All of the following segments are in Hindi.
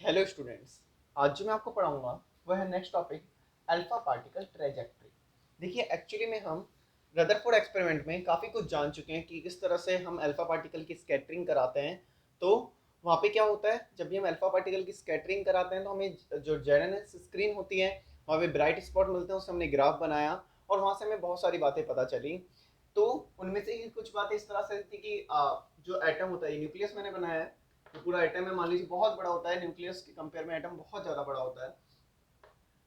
Hello students. आज जो मैं आपको पढ़ाऊंगा वह है next topic, alpha particle trajectory. देखिए, एक्चुअली में हम रदरफोर्ड एक्सपेरिमेंट में काफ़ी कुछ जान चुके हैं कि किस तरह से हम अल्फा पार्टिकल की स्कैटरिंग कराते हैं। तो वहाँ पे क्या होता है, जब भी हम अल्फा पार्टिकल की स्कैटरिंग कराते हैं तो हमें जो जेडएनएस स्क्रीन होती है वहाँ पे ब्राइट स्पॉट मिलते हैं। उससे हमने ग्राफ बनाया और वहाँ से हमें बहुत सारी बातें पता चली। तो उनमें से ही कुछ बातें इस तरह से थी कि जो एटम होता है, न्यूक्लियस मैंने बनाया है। जो पूरा एटम है, मान लीजिए बहुत बड़ा होता है, न्यूक्लियस के कंपेयर में एटम बहुत ज्यादा बड़ा होता है।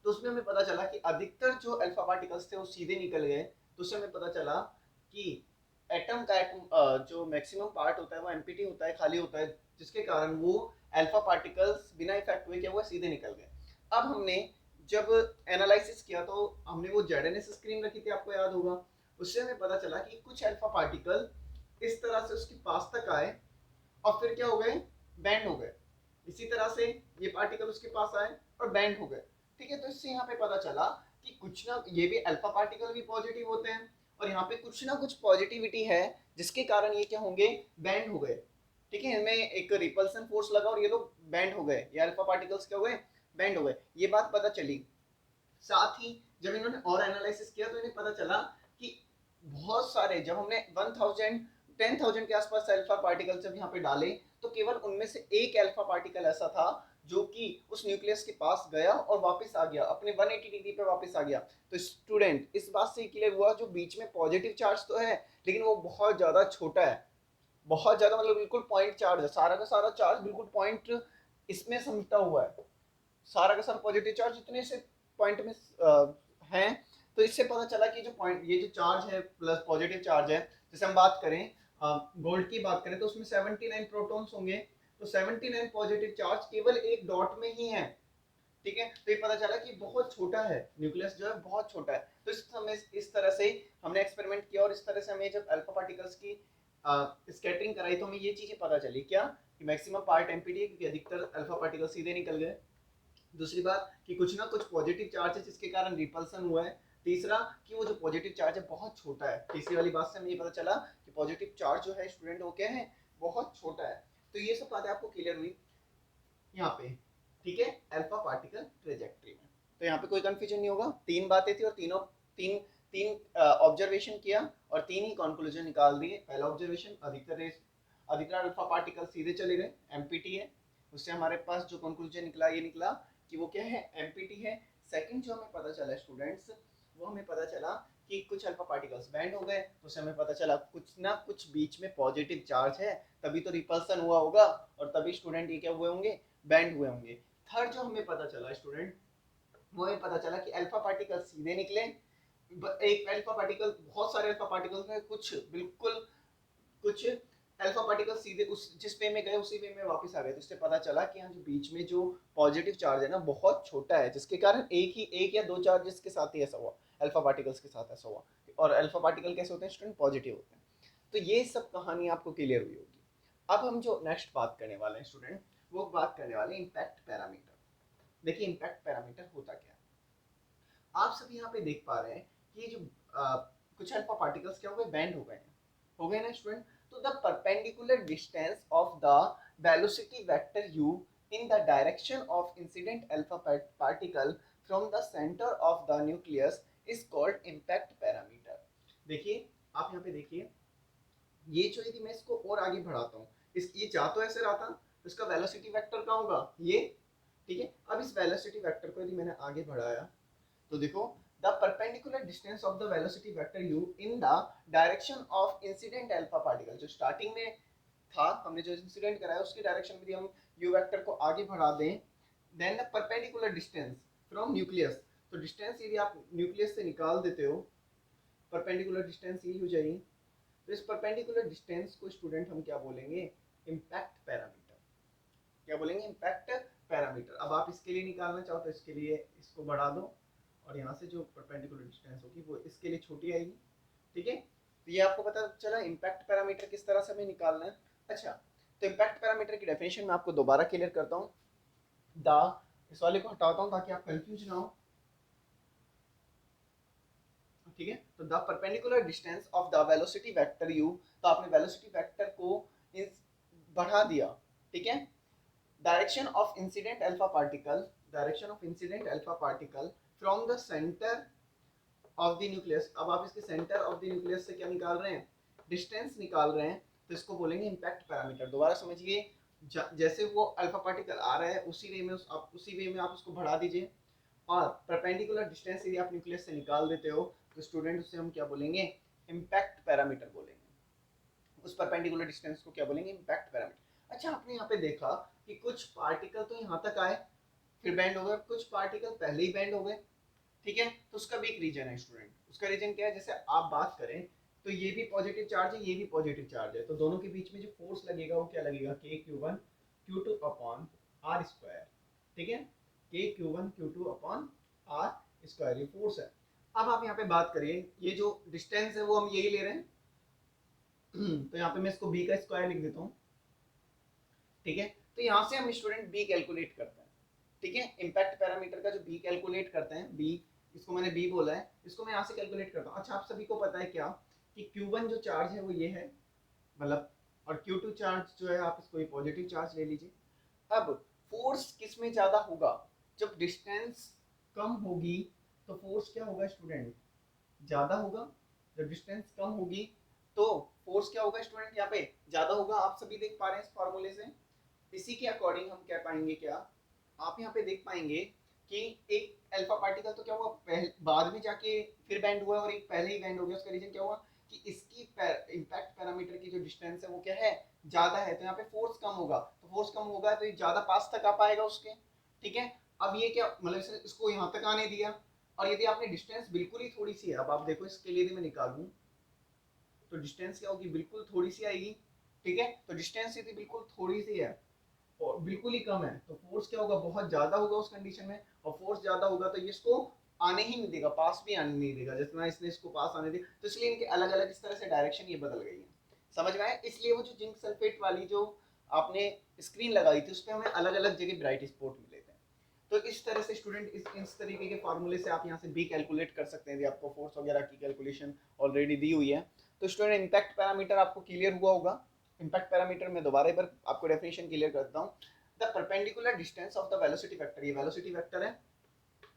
तो उसमें हमें पता चला कि अधिकतर जो अल्फा पार्टिकल्स थे वो सीधे निकल गए। तो उससे हमें पता चला कि एटम का जो मैक्सिमम पार्ट होता है वो एम्प्टी होता है, खाली होता है, जिसके कारण वो अल्फा पार्टिकल्स बिना इफेक्ट हुए क्या हुआ, सीधे निकल गए। अब हमने जब एनालिसिस किया तो हमने वो जेडएनएस स्क्रीन रखी थी, आपको याद होगा। उससे हमें पता चला कि कुछ अल्फा पार्टिकल इस तरह से उसके पास तक आए और फिर क्या हो गए, बैंड हो गए। इसी तरह से ये पार्टिकल उसके पास आए और बैंड हो गए। ठीक है, तो इससे यहाँ पे पता चला कि कुछ ना, ये भी अल्फा पार्टिकल भी पॉजिटिव होते हैं और यहाँ पे कुछ ना कुछ पॉजिटिविटी है जिसके कारण ये क्या होंगे, बैंड हो गए। ठीक है, इनमें एक रिपल्सन फोर्स लगा और ये लोग बैंड हो गए, ये अल्फा पार्टिकल्स क्या हो गए, बैंड हो गए। ये बात पता चली। साथ ही जब इन्होंने और एनालिसिस किया तो इन्हें पता चला कि बहुत सारे, जब हमने 10,000 के आसपास अल्फा पार्टिकल जब यहाँ पे डाले तो केवल उनमें से एक अल्फा पार्टिकल ऐसा था जो कि उस न्यूक्लियस के पास गया और वापस आ गया, अपने 180 डिग्री पे वापस आ गया। तो स्टूडेंट, इस बात से क्लियर हुआ जो बीच में पॉजिटिव चार्ज तो है लेकिन वो बहुत ज्यादा छोटा है, बहुत ज्यादा, मतलब बिल्कुल पॉइंट चार्ज है, सारा का सारा चार्ज बिल्कुल पॉइंट इसमें समेटा हुआ है। सारा का सारा पॉजिटिव चार्ज इतने से पॉइंट में है। तो इससे पता चला कि जो पॉइंट, ये जो चार्ज है प्लस पॉजिटिव चार्ज है, जैसे हम बात करें गोल्ड की बात करें तो उसमें 79 प्रोटॉन्स होंगे। तो 79 पॉजिटिव चार्ज केवल एक डॉट में ही है। ठीक है, तो ये पता चला कि बहुत छोटा है, न्यूक्लियस जो है बहुत छोटा है। तो इस समय इस तरह से हमने एक्सपेरिमेंट किया और इस तरह से हमें जब अल्फा पार्टिकल्स की स्कैटरिंग कराई तो हमें ये चीजें पता चली क्या, कि मैक्सिमम पार्ट एम्प्टी है क्योंकि अधिकतर अल्फा पार्टिकल सीधे निकल गए। दूसरी बात कि कुछ ना कुछ पॉजिटिव चार्ज है जिसके कारण रिपल्सन हुआ है। तीसरा कि वो जो पॉजिटिव चार्ज है बहुत छोटा है। तीसरी वाली बात से हमें ये पता चला कि पॉजिटिव चार्ज जो है स्टूडेंट वो क्या है, बहुत छोटा है। तो ये सब बातें आपको क्लियर हुई यहाँ पे। ठीक है, अल्फा पार्टिकल ट्रेजेक्ट्री में तो यहाँ पे कोई कंफ्यूजन नहीं होगा। तीन बातें थी और तीनों तीन तीन ऑब्जर्वेशन किया और तीन ही कंक्लूजन निकाल दिए। पहला ऑब्जर्वेशन, अधिकतर अल्फा पार्टिकल सीधे चले गए, एमपीटी है। उससे हमारे पास जो कंक्लूजन निकला ये निकला कि वो क्या है, एमपीटी है। सेकंड जो हमें पता चला स्टूडेंट्स, वो हमें पता चला कि कुछ अल्फा पार्टिकल्स बैंड हो गए। तो उससे हमें पता चला कुछ ना कुछ बीच में पॉजिटिव चार्ज है, तभी तो रिपल्सन हुआ होगा और तभी स्टूडेंट ये क्या हुए होंगे, बैंड हुए होंगे। थर्ड जो हमें पता चला स्टूडेंट, वो हमें पता चला कि अल्फा पार्टिकल सीधे निकले। एक अल्फा पार्टिकल, बहुत सारे अल्फा पार्टिकल्स में कुछ बिल्कुल, कुछ अल्फा पार्टिकल सीधे उस जिस वे में गए उसी वे में वापस आ गए। तो इससे पता चला कि यहाँ जो बीच में जो पॉजिटिव चार्ज है ना बहुत छोटा है, जिसके कारण एक या दो चार्जेस के साथ ही ऐसा हुआ, अल्फा पार्टिकल्स के साथ ऐसा हुआ। और अल्फा पार्टिकल कैसे होते हैं स्टूडेंट, पॉजिटिव होते हैं। तो ये सब कहानी आपको क्लियर हुई होगी। अब हम जो नेक्स्ट बात करने वाले हैं स्टूडेंट, वो बात करने वाले हैं इम्पैक्ट पैरामीटर। देखिए, इम्पैक्ट पैरामीटर होता क्या है, आप सभी यहाँ पे देख पा रहे हैं कि जो कुछ अल्फा पार्टिकल्स क्या हो गए, बैंड हो गए ना स्टूडेंट। तो the perpendicular distance of the velocity vector u in the direction of incident alpha particle from the center of the nucleus is called impact parameter। देखिए, आप यहाँ पे देखिए, ये जो, यदि मैं इसको और आगे बढ़ाता हूँ, इस ये जा तो ऐसे रहा था, तो इसका वेलोसिटी वेक्टर कहाँ होगा, ये। ठीक है, अब इस वेलोसिटी वेक्टर को यदि मैंने आगे बढ़ाया तो देखो, the perpendicular distance of the velocity vector u in the direction of incident alpha particle, जो स्टार्टिंग में था, हमने जो इंसिडेंट कराया उसकी डायरेक्शन में यदि हम u वेक्टर को आगे बढ़ा दें, then the perpendicular distance from nucleus, तो डिस्टेंस यदि आप न्यूक्लियस से निकाल देते हो, परपेंडिकुलर डिस्टेंस ये हो जाएगी। तो इस परपेंडिकुलर डिस्टेंस को स्टूडेंट हम क्या बोलेंगे, इम्पैक्ट पैरामीटर। क्या बोलेंगे, इम्पैक्ट पैरामीटर। अब आप इसके लिए निकालना चाहो तो इसके लिए इसको बढ़ा दो और यहाँ से जो परपेंडिकुलर डिस्टेंस होगी वो इसके लिए छोटी आएगी। ठीक है, तो ये आपको पता चला इम्पैक्ट पैरामीटर किस तरह से हमें निकालना है। अच्छा, तो इम्पैक्ट पैरामीटर की डेफिनेशन मैं आपको दोबारा क्लियर करता हूँ। द, इस वाले को हटाता हूँ ताकि आप कंफ्यूज ना हो। ठीक है, तो the perpendicular distance of the velocity vector u, तो आपने वेलोसिटी वेक्टर को बढ़ा दिया। ठीक है, direction of incident alpha particle, direction of incident alpha particle from the centre of the nucleus. अब आप इसके सेंटर ऑफ द न्यूक्लियस से क्या निकाल रहे हैं, डिस्टेंस निकाल रहे हैं, तो इसको बोलेंगे इम्पैक्ट पैरामीटर। दोबारा समझिए, जैसे वो अल्फा पार्टिकल आ रहा है उसी वे में उसी वे में आप उसको बढ़ा दीजिए, और परपेंडिकुलर डिस्टेंस यदि आप न्यूक्लियस से निकाल देते हो तो स्टूडेंट उससे हम क्या बोलेंगे, इम्पैक्ट पैरामीटर बोलेंगे। उस परपेंडिकुलर डिस्टेंस को क्या बोलेंगे, इम्पैक्ट पैरामीटर। अच्छा, आपने यहाँ पे देखा कि कुछ पार्टिकल तो यहाँ तक आए फिर बैंड हो गए, कुछ पार्टिकल पहले ही बैंड हो गए, ठीक है। तो उसका भी एक रीजन है स्टूडेंट, उसका रीजन क्या है, जैसे आप बात करें तो ये भी पॉजिटिव चार्ज है, ये भी पॉजिटिव चार्ज है, तो दोनों के बीच में जो फोर्स लगेगा वो क्या लगेगा, K Q one Q two upon R square, ठीक है, K Q one Q two upon R square, ये फोर्स है। अब आप यहाँ पे बात करिए, ये जो डिस्टेंस है वो हम यही ले रहे हैं तो यहाँ पे मैं इसको बी का स्क्वायर लिख देता हूँ, ठीक है। तो यहाँ से हम स्टूडेंट बी कैलकुलेट करते हैं, ठीक है। इम्पैक्ट पैरामीटर का जो बी कैलकुलेट करते हैं, बी, इसको मैंने बी बोला है, इसको मैं यहाँ से कैलकुलेट करता हूँ। अच्छा, आप सभी को पता है क्या कि Q1 जो चार्ज है वो ये है, मतलब, और Q2 चार्ज जो है आप इसको पॉजिटिव चार्ज ले लीजिए। अब फोर्स किस में ज्यादा होगा, जब डिस्टेंस कम होगी तो फोर्स क्या होगा स्टूडेंट, ज्यादा होगा। जब डिस्टेंस कम होगी तो फोर्स क्या होगा स्टूडेंट, यहाँ पे ज्यादा होगा। आप सभी देख पा रहे हैं इस फॉर्मूले से, इसी के अकॉर्डिंग हम कह पाएंगे क्या, आप यहाँ पे देख पाएंगे कि एक अल्फा पार्टिकल तो क्या हुआ, बाद में जाके फिर बैंड हुआ, और एक पहले ही बैंड हो गया। उसका रीजन क्या हुआ कि इसकी इम्पैक्ट पैरामीटर की जो डिस्टेंस है वो क्या है, ज्यादा है, तो यहाँ पे फोर्स कम होगा। तो फोर्स कम होगा तो ये ज्यादा पास तक आ पाएगा उसके, ठीक है। अब ये क्या, मतलब इसको यहाँ तक आने दिया, और यदि आपने डिस्टेंस बिल्कुल ही थोड़ी सी है, अब आप देखो इसके लिए यदि मैं निकालूं तो डिस्टेंस क्या होगी, बिल्कुल थोड़ी सी आएगी, ठीक है। तो डिस्टेंस यदि बिल्कुल थोड़ी सी है और बिल्कुल ही कम है तो फोर्स क्या होगा, बहुत ज्यादा होगा उस कंडीशन में। और फोर्स ज्यादा होगा तो ये इसको आने ही नहीं देगा, पास भी आने नहीं देगा, जितना इसने इसको पास आने दिया। तो इसलिए इनके अलग अलग इस तरह से डायरेक्शन ये बदल गई है, समझ में आया। इसलिए वो जो जिंक सल्फेट वाली जो आपने स्क्रीन लगाई थी उस पर हमें अलग अलग जगह ब्राइट स्पॉट मिले थे। तो इस तरह से स्टूडेंट इस तरीके के फॉर्मूले से आप यहाँ से बी कैलकुलेट कर सकते हैं, यदि आपको फोर्स वगैरह की कैलकुलेशन ऑलरेडी दी हुई है। तो स्टूडेंट इम्पैक्ट पैरामीटर आपको क्लियर हुआ होगा। इम्पैक्ट पैरामीटर में दोबारा एक बार आपको डेफिनेशन क्लियर करता हूँ। The perpendicular distance of the velocity vector, ये वेलोसिटी वेक्टर है,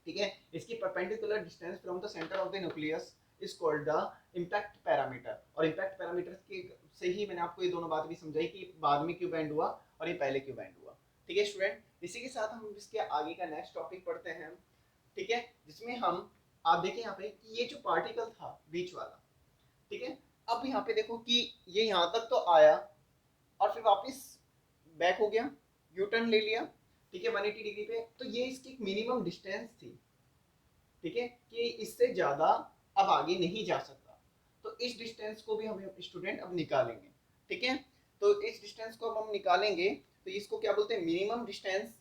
ठीक है। इसकी perpendicular distance from the centre of the nucleus is called the impact parameter. और इम्पैक्ट पैरामीटर के से ही मैंने आपको ये दोनों बात भी समझाई कि बाद में क्यों बैंड हुआ और ये पहले क्यों बैंड हुआ, ठीक है स्टूडेंट। इसी के साथ हम इसके आगे का नेक्स्ट टॉपिक पढ़ते हैं, ठीक है, जिसमें हम, आप देखें यहाँ पे कि ये जो पार्टिकल था बीच वाला, ठीक है, अब यहाँ पे देखो कि ये यहाँ तक तो आया और फिर वापस बैक हो गया, यू टर्न ले लिया, ठीक है, 180 डिग्री पे। तो ये इसकी एक मिनिमम डिस्टेंस थी, ठीक है, कि इससे ज्यादा अब आगे नहीं जा सकता। तो इस डिस्टेंस को भी हम स्टूडेंट अब निकालेंगे, ठीक है। तो इस डिस्टेंस को अब हम निकालेंगे तो इसको क्या बोलते हैं, मिनिमम डिस्टेंस,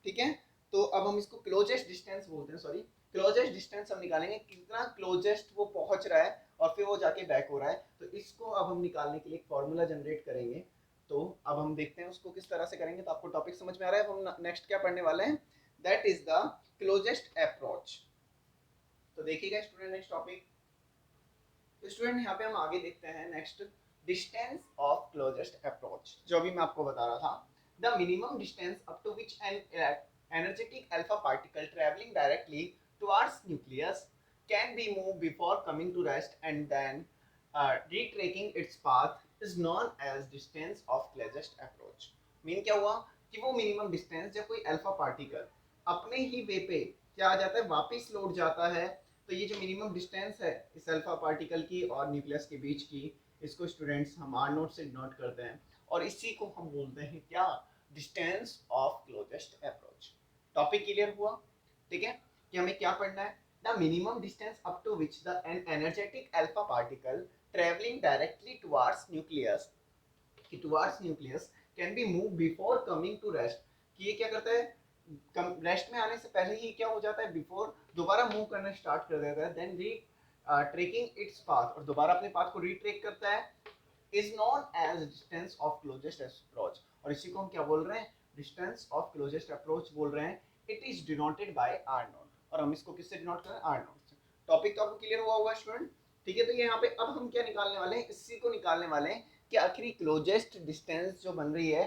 ठीक है। तो अब हम इसको क्लोजेस्ट डिस्टेंस बोलते हैं, सॉरी, क्लोजेस्ट डिस्टेंस हम निकालेंगे, कितना क्लोजेस्ट वो पहुंच रहा है और फिर वो जाके बैक हो रहा है। तो इसको अब हम निकालने के लिए एक फॉर्मूला जनरेट करेंगे। तो अब हम देखते हैं उसको किस तरह से करेंगे। तो आपको टॉपिक समझ में आ रहा है, अब हम नेक्स्ट क्या पढ़ने वाले हैं, that is the closest approach. तो देखिएगा स्टूडेंट नेक्स्ट टॉपिक। तो स्टूडेंट यहाँ पे हम आगे देखते हैं next, distance of closest approach, जो भी मैं आपको बता रहा था। The minimum distance up to which an energetic alpha particle traveling directly towards nucleus can be moved before coming to rest and then retracing its path is known as distance of closest approach। Mean क्या हुआ कि वो मिनिमम डिस्टेंस जब कोई अल्फा पार्टिकल अपने ही वे पे क्या आ जाता है, वापस लौट जाता है, तो ये जो मिनिमम डिस्टेंस है इस अल्फा पार्टिकल की और न्यूक्लियस के बीच की, इसको स्टूडेंट्स हम आर नोट से डिनोट करते हैं, और इसी को हम बोलते हैं क्या, distance of closest approach. Topic clear हुआ, ठीक है, कि हमें क्या पढ़ना है, the minimum distance up to which the an energetic alpha particle travelling directly towards nucleus can be move before coming to rest. कि ये क्या करता है, रेस्ट में आने से पहले ही क्या हो जाता है, बिफोर दोबारा मूव करना स्टार्ट कर देता है, देन री ट्रेकिंग इट्स पाथ, और दोबारा अपने पाथ को रीट्रेक करता है, is known as distance of closest approach. और इसी को हम क्या बोल रहे हैं, डिस्टेंस ऑफ क्लोजेस्ट अप्रोच बोल रहे हैं। It is denoted by R naught, और हम इसको किससे डिनोट करें, आर नोट से। टॉपिक तो आपको क्लियर हुआ होगा स्टूडेंट, ठीक है। तो यहाँ पे अब हम क्या निकालने वाले हैं, इसी को निकालने वाले हैं कि आखिरी क्लोजेस्ट डिस्टेंस जो बन रही है,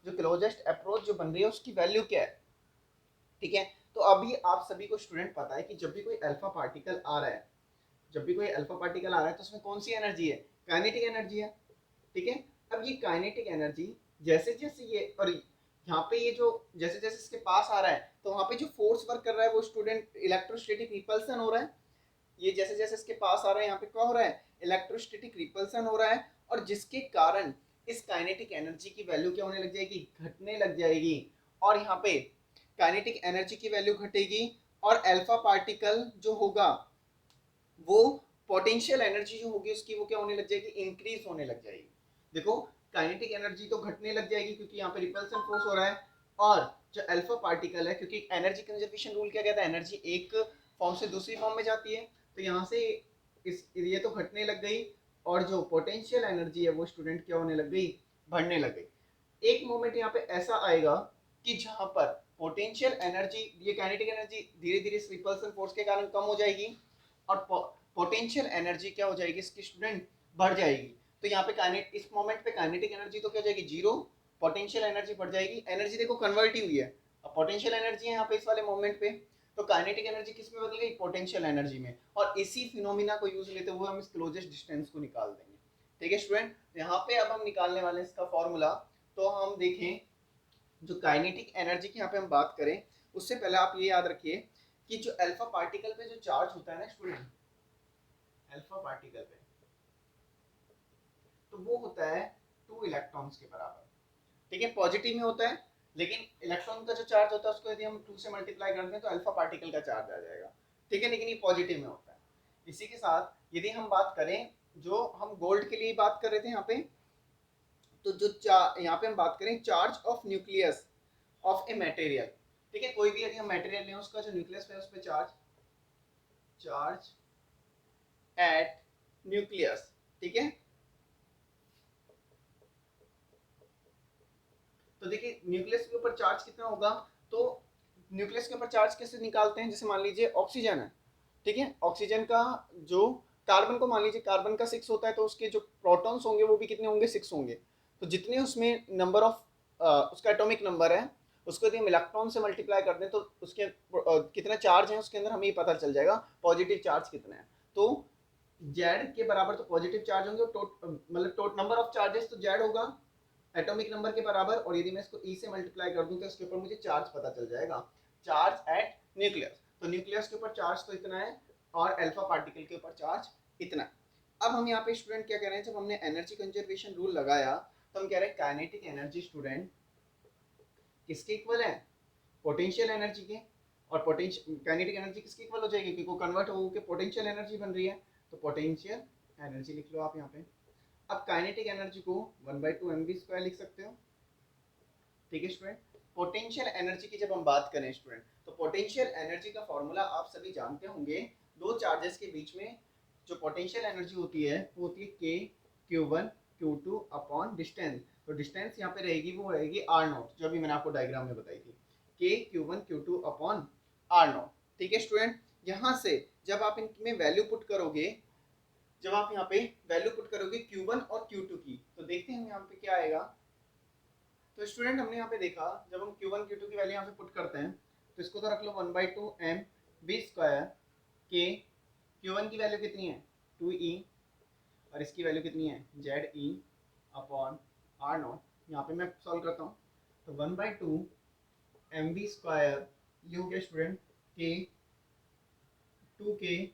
जो क्लोजेस्ट अप्रोच जो बन रही है उसकी वैल्यू क्या है, ठीक है। तो अभी आप सभी को स्टूडेंट पता है कि जब भी कोई अल्फा पार्टिकल आ रहा है, जब भी कोई अल्फा पार्टिकल आ रहा है तो उसमें कौन सी एनर्जी है, काइनेटिक एनर्जी है, ठीक है। अब ये काइनेटिक एनर्जी जैसे जैसे ये और यहाँ पे ये जो जैसे जैसे इसके पास आ रहा है तो वहाँ पे जो फोर्स वर्क कर रहा है वो स्टूडेंट इलेक्ट्रोस्टैटिक रिपल्सन हो रहा है। ये जैसे जैसे इसके पास आ रहा है यहाँ पे क्या हो रहा है, इलेक्ट्रोस्टैटिक रिपल्सन हो रहा है, और जिसके कारण इस काइनेटिक एनर्जी की वैल्यू क्या होने लग जाएगी, घटने लग जाएगी। और यहाँ पे काइनेटिक एनर्जी की वैल्यू घटेगी और अल्फा पार्टिकल जो होगा वो पोटेंशियल एनर्जी जो होगी उसकी वो क्या होने लग जाएगी, इंक्रीज होने लग जाएगी। देखो काइनेटिक एनर्जी तो घटने लग जाएगी क्योंकि यहाँ पे रिपल्सन फोर्स हो रहा है, और जो अल्फा पार्टिकल है, क्योंकि एनर्जी कंजर्वेशन रूल क्या कहता है, एनर्जी एक फॉर्म से दूसरी फॉर्म में जाती है, तो यहाँ से इस ये तो घटने लग गई, और जो पोटेंशियल एनर्जी है वो स्टूडेंट क्या होने लग गई, बढ़ने लग गई। एक मोमेंट यहाँ पे ऐसा आएगा कि जहां पर पोटेंशियल एनर्जी, ये काइनेटिक एनर्जी धीरे धीरे रिपल्सन फोर्स के कारण कम हो जाएगी, और पोटेंशियल एनर्जी क्या हो जाएगी इसकी स्टूडेंट, बढ़ जाएगी। तो यहाँ पे काइनेट इस मोमेंट पे काइनेटिक एनर्जी तो क्या हो जाएगी, जीरो, पोटेंशियल एनर्जी बढ़ जाएगी, एनर्जी देखो कन्वर्ट ही हुई है, अब पोटेंशियल एनर्जी है यहाँ पे इस वाले मोमेंट पे, तो काइनेटिक एनर्जी किस में बदल गई, पोटेंशियल एनर्जी में, और इसी फिनोमिना को यूज लेते हुए हम इस क्लोजेस्ट डिस्टेंस को निकाल देंगे, ठीक है स्टूडेंट। तो यहाँ पे अब हम निकालने वाले हैं इसका फॉर्मूला। तो हम देखें जो काइनेटिक एनर्जी की यहाँ पे हम बात करें उससे पहले आप ये याद रखिए कि जो अल्फा पार्टिकल पे जो चार्ज होता है ना स्टूडेंट, अल्फा पार्टिकल पे तो वो होता है 2 इलेक्ट्रॉन्स के बराबर, ठीक है, पॉजिटिव में होता है, लेकिन इलेक्ट्रॉन का जो चार्ज होता है उसको यदि हम 2 से मल्टीप्लाई कर दें तो अल्फा पार्टिकल का चार्ज आ जाएगा, ठीक है, लेकिन ये पॉजिटिव में होता है। इसी के साथ यदि हम बात करें, जो हम गोल्ड के लिए बात कर रहे थे यहाँ पे, तो जो यहाँ पे हम बात करें charge of nucleus of a material, ठीक है, कोई भी यदि हम मटेरियल लें उसका जो न्यूक्लियस है उस पर चार्ज, चार्ज एट न्यूक्लियस, ठीक है। तो देखिए न्यूक्लियस के ऊपर चार्ज कितना होगा, तो न्यूक्लियस के ऊपर चार्ज कैसे निकालते हैं, जैसे मान लीजिए ऑक्सीजन है, ठीक है, ऑक्सीजन का जो कार्बन को मान लीजिए कार्बन का 6 होता है, तो उसके जो प्रोटॉन्स होंगे वो भी कितने होंगे, 6 होंगे। तो जितने उसमें नंबर ऑफ उसका एटॉमिक नंबर है उसको यदि हम इलेक्ट्रॉन से मल्टीप्लाई कर दें तो उसके कितना चार्ज है उसके अंदर हमें पता चल जाएगा पॉजिटिव चार्ज कितना है। तो जेड के बराबर तो पॉजिटिव चार्ज होंगे, मतलब नंबर ऑफ चार्जेस तो जेड होगा एटॉमिक नंबर के बराबर, और यदि मैं इसको ई से मल्टीप्लाई कर दूं तो इसके ऊपर मुझे चार्ज पता चल जाएगा, चार्ज एट न्यूक्लियस। तो न्यूक्लियस के ऊपर चार्ज तो इतना है और अल्फा पार्टिकल के ऊपर चार्ज इतना है। अब हम यहाँ पे स्टूडेंट क्या कह रहे हैं, जब हमने एनर्जी कंजर्वेशन रूल लगाया तो हम कह रहे हैं काइनेटिक एनर्जी स्टूडेंट किसके इक्वल है, पोटेंशियल एनर्जी के, और पोटेंशियल काइनेटिक एनर्जी किसके इक्वल हो जाएगी, क्योंकि वो कन्वर्ट होकर पोटेंशियल एनर्जी बन रही है, तो पोटेंशियल एनर्जी लिख लो आप यहाँ पे। अब काइनेटिक एनर्जी को 1/2 mv² लिख सकते हो, ठीक है स्टूडेंट। पोटेंशियल एनर्जी की जब हम बात करें स्टूडेंट, तो पोटेंशियल एनर्जी का फॉर्मूला आप सभी जानते होंगे, दो चार्जेस के बीच में जो पोटेंशियल एनर्जी होती है वो होती है के Q1 Q2 अपॉन डिस्टेंस। तो डिस्टेंस यहाँ पे रहेगी वो रहेगी R0, जो अभी मैंने आपको डायग्राम में बताई थी, के Q1 Q2 अपॉन R0, ठीक है स्टूडेंट। यहाँ से जब आप इनमें वैल्यू पुट करोगे, जब आप यहाँ पे वैल्यू पुट करोगे Q1 और Q2 की, तो देखते हैं यहाँ पे क्या आएगा। तो स्टूडेंट हमने यहाँ पे देखा जब हम Q1 Q2 की वैल्यू यहाँ पे पुट करते हैं तो इसको तो रख लो 1/2 mv² के Q1 की वैल्यू कितनी है 2e, और इसकी वैल्यू कितनी है ZE अपॉन R0। यहाँ पे मैं सॉल्व करता हूँ, तो 1/2 mv² ये हो गया स्टूडेंट के 2k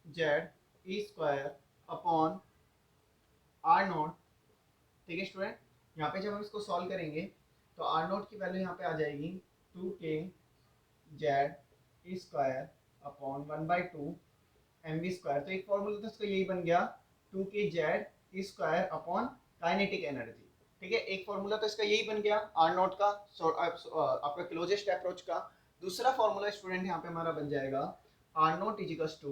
ZE² अपॉन R0, ठीक है स्टूडेंट। यहाँ पे जब हम इसको सॉल्व करेंगे तो R0 की वैल्यू यहाँ पे आ जाएगी 2k ZE² अपॉन 1/2 mv²। तो एक फॉर्मूला तो इसका यही बन गया 2k ZE² upon kinetic energy, ठीक है, एक फॉर्मूला तो इसका यही बन गया R0 का, आपका क्लोजेस्ट अप्रोच का। दूसरा फॉर्मूला स्टूडेंट यहाँ पे हमारा बन जाएगा R0 equals to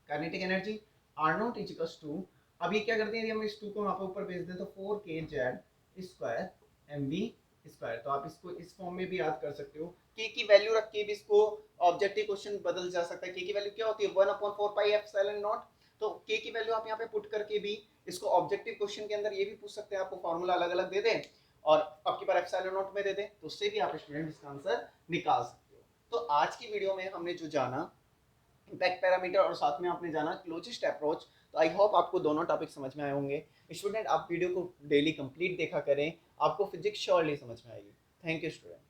kinetic energy, R0 equals to, अब ये क्या करते हैं, यदि हम इस 2 को वहाँ पे ऊपर भेज दें तो 4k ZE²mv²। तो आप इसको इस फॉर्म में भी याद कर सकते हो, k की वैल्यू रख के भी इसको ऑब्जेक्टिव क्वेश्चन बदल जा सकता है। k की वैल्यू क्या होती है 1/4πε0, तो के की वैल्यू आप यहाँ पे पुट करके भी इसको ऑब्जेक्टिव क्वेश्चन के अंदर ये भी पूछ सकते हैं, आपको फॉर्मूला अलग अलग दे दें और आपकी बार एप्सिलॉन नॉट में दे दें, तो उससे भी आप स्टूडेंट इसका आंसर निकाल सकते हो। तो आज की वीडियो में हमने जो जाना इम्पैक्ट पैरामीटर और साथ में आपने जाना क्लोजेस्ट अप्रोच, तो आई होप आपको दोनों टॉपिक समझ में आए होंगे। स्टूडेंट आप वीडियो को डेली कंप्लीट देखा करें, आपको फिजिक्स श्योरली समझ में आएगी। Thank you student.